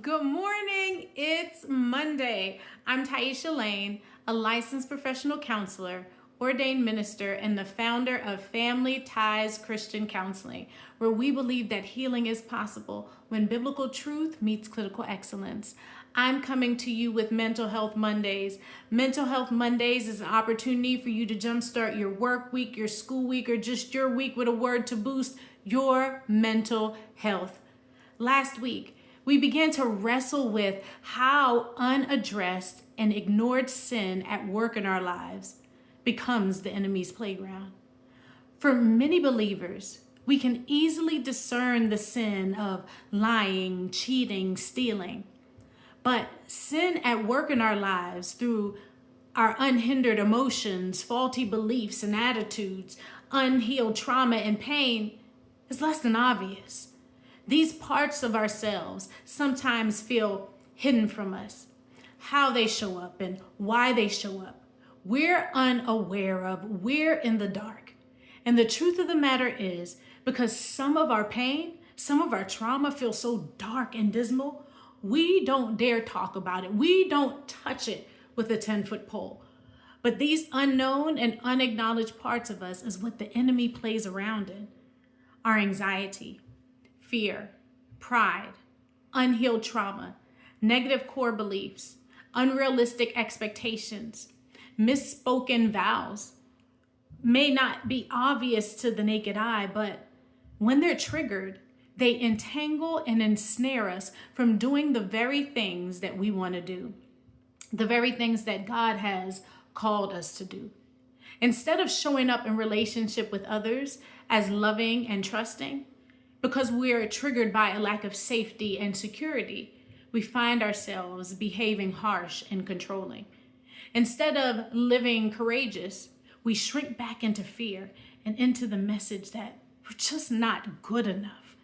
Good morning. It's Monday. I'm Taisha Lane, a licensed professional counselor, ordained minister, and the founder of Family Ties Christian Counseling, where we believe that healing is possible when biblical truth meets clinical excellence. I'm coming to you with Mental Health Mondays. Mental Health Mondays is an opportunity for you to jumpstart your work week, your school week, or just your week with a word to boost your mental health. Last week, we began to wrestle with how unaddressed and ignored sin at work in our lives becomes the enemy's playground. For many believers, we can easily discern the sin of lying, cheating, stealing. But sin at work in our lives through our unhindered emotions, faulty beliefs and attitudes, unhealed trauma and pain is less than obvious. These parts of ourselves sometimes feel hidden from us. How they show up and why they show up, we're unaware of, we're in the dark. And the truth of the matter is, because some of our pain, some of our trauma feels so dark and dismal, we don't dare talk about it. We don't touch it with a 10-foot pole. But these unknown and unacknowledged parts of us is what the enemy plays around in. Our anxiety, fear, pride, unhealed trauma, negative core beliefs, unrealistic expectations, misspoken vows may not be obvious to the naked eye, but when they're triggered, they entangle and ensnare us from doing the very things that we want to do, the very things that God has called us to do. Instead of showing up in relationship with others as loving and trusting, because we are triggered by a lack of safety and security, we find ourselves behaving harsh and controlling. Instead of living courageous, we shrink back into fear and into the message that we're just not good enough.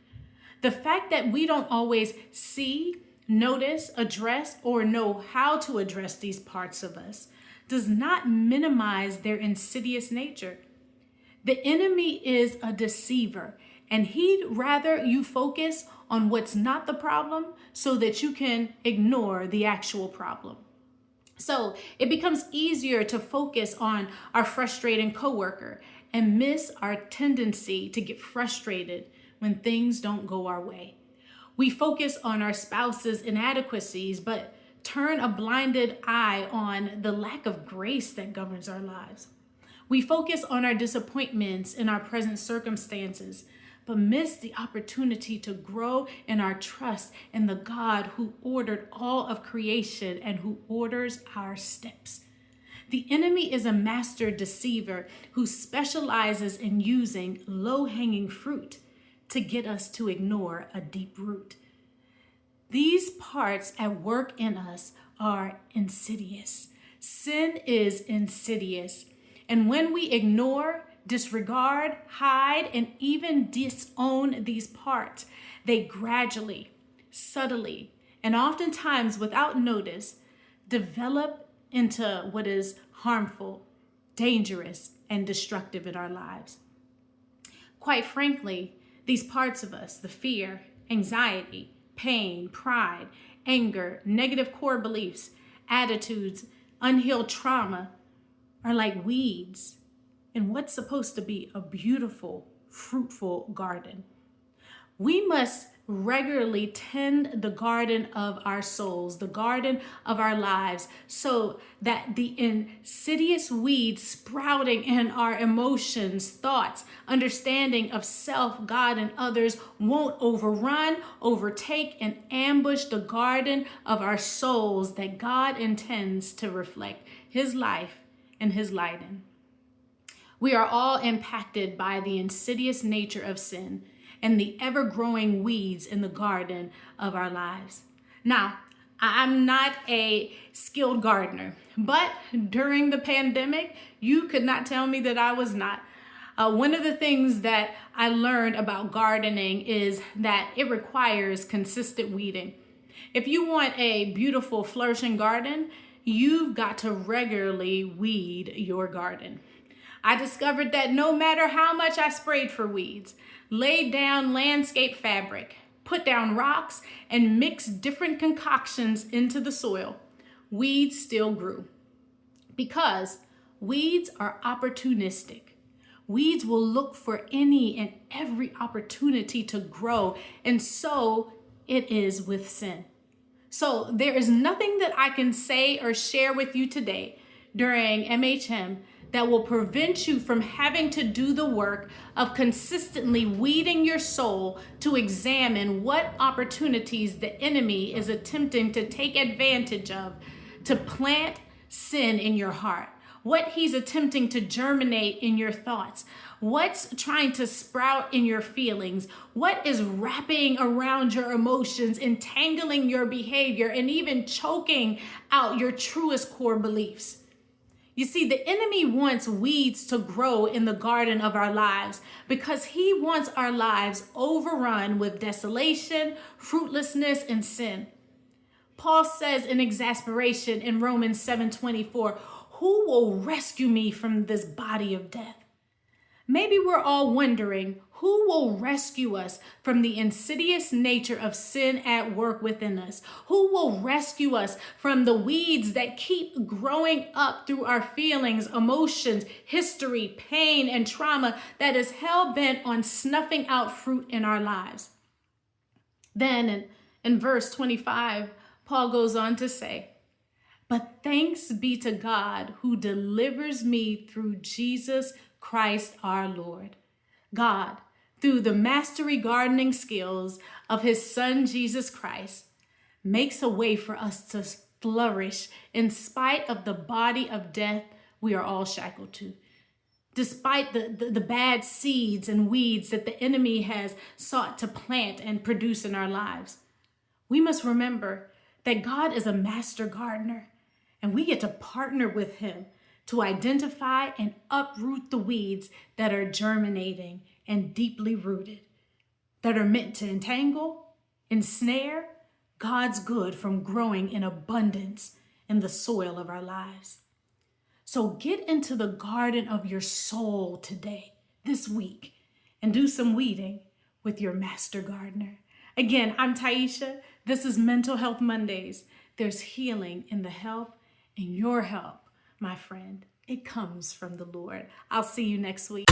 The fact that we don't always see, notice, address, or know how to address these parts of us does not minimize their insidious nature. The enemy is a deceiver, and he'd rather you focus on what's not the problem so that you can ignore the actual problem. So it becomes easier to focus on our frustrating coworker and miss our tendency to get frustrated when things don't go our way. We focus on our spouse's inadequacies, but turn a blinded eye on the lack of grace that governs our lives. We focus on our disappointments in our present circumstances, but miss the opportunity to grow in our trust in the God who ordered all of creation and who orders our steps. The enemy is a master deceiver who specializes in using low-hanging fruit to get us to ignore a deep root. These parts at work in us are insidious. Sin is insidious. And when we ignore, disregard, hide, and even disown these parts, they gradually, subtly, and oftentimes without notice, develop into what is harmful, dangerous, and destructive in our lives. Quite frankly, these parts of us, the fear, anxiety, pain, pride, anger, negative core beliefs, attitudes, unhealed trauma, are like weeds in what's supposed to be a beautiful, fruitful garden. We must regularly tend the garden of our souls, the garden of our lives, so that the insidious weeds sprouting in our emotions, thoughts, understanding of self, God, and others won't overrun, overtake, and ambush the garden of our souls that God intends to reflect His life and His light in. We are all impacted by the insidious nature of sin and the ever-growing weeds in the garden of our lives. Now, I'm not a skilled gardener, but during the pandemic, you could not tell me that I was not. One of the things that I learned about gardening is that it requires consistent weeding. If you want a beautiful, flourishing garden, you've got to regularly weed your garden. I discovered that no matter how much I sprayed for weeds, laid down landscape fabric, put down rocks, and mixed different concoctions into the soil, weeds still grew. Because weeds are opportunistic. Weeds will look for any and every opportunity to grow, and so it is with sin. So there is nothing that I can say or share with you today during MHM that will prevent you from having to do the work of consistently weeding your soul to examine what opportunities the enemy is attempting to take advantage of to plant sin in your heart, what he's attempting to germinate in your thoughts, what's trying to sprout in your feelings, what is wrapping around your emotions, entangling your behavior, and even choking out your truest core beliefs. You see, the enemy wants weeds to grow in the garden of our lives because he wants our lives overrun with desolation, fruitlessness, and sin. Paul says in exasperation in Romans 7:24, "Who will rescue me from this body of death?" Maybe we're all wondering, who will rescue us from the insidious nature of sin at work within us? Who will rescue us from the weeds that keep growing up through our feelings, emotions, history, pain, and trauma that is hell-bent on snuffing out fruit in our lives? Then in verse 25, Paul goes on to say, "But thanks be to God who delivers me through Jesus Christ our Lord." God, through the mastery gardening skills of his son Jesus Christ, makes a way for us to flourish in spite of the body of death we are all shackled to. Despite the bad seeds and weeds that the enemy has sought to plant and produce in our lives, we must remember that God is a master gardener, and we get to partner with him to identify and uproot the weeds that are germinating and deeply rooted, that are meant to entangle, ensnare God's good from growing in abundance in the soil of our lives. So get into the garden of your soul today, this week, and do some weeding with your master gardener. Again, I'm Taisha. This is Mental Health Mondays. There's healing in the help, and your help, my friend, it comes from the Lord. I'll see you next week.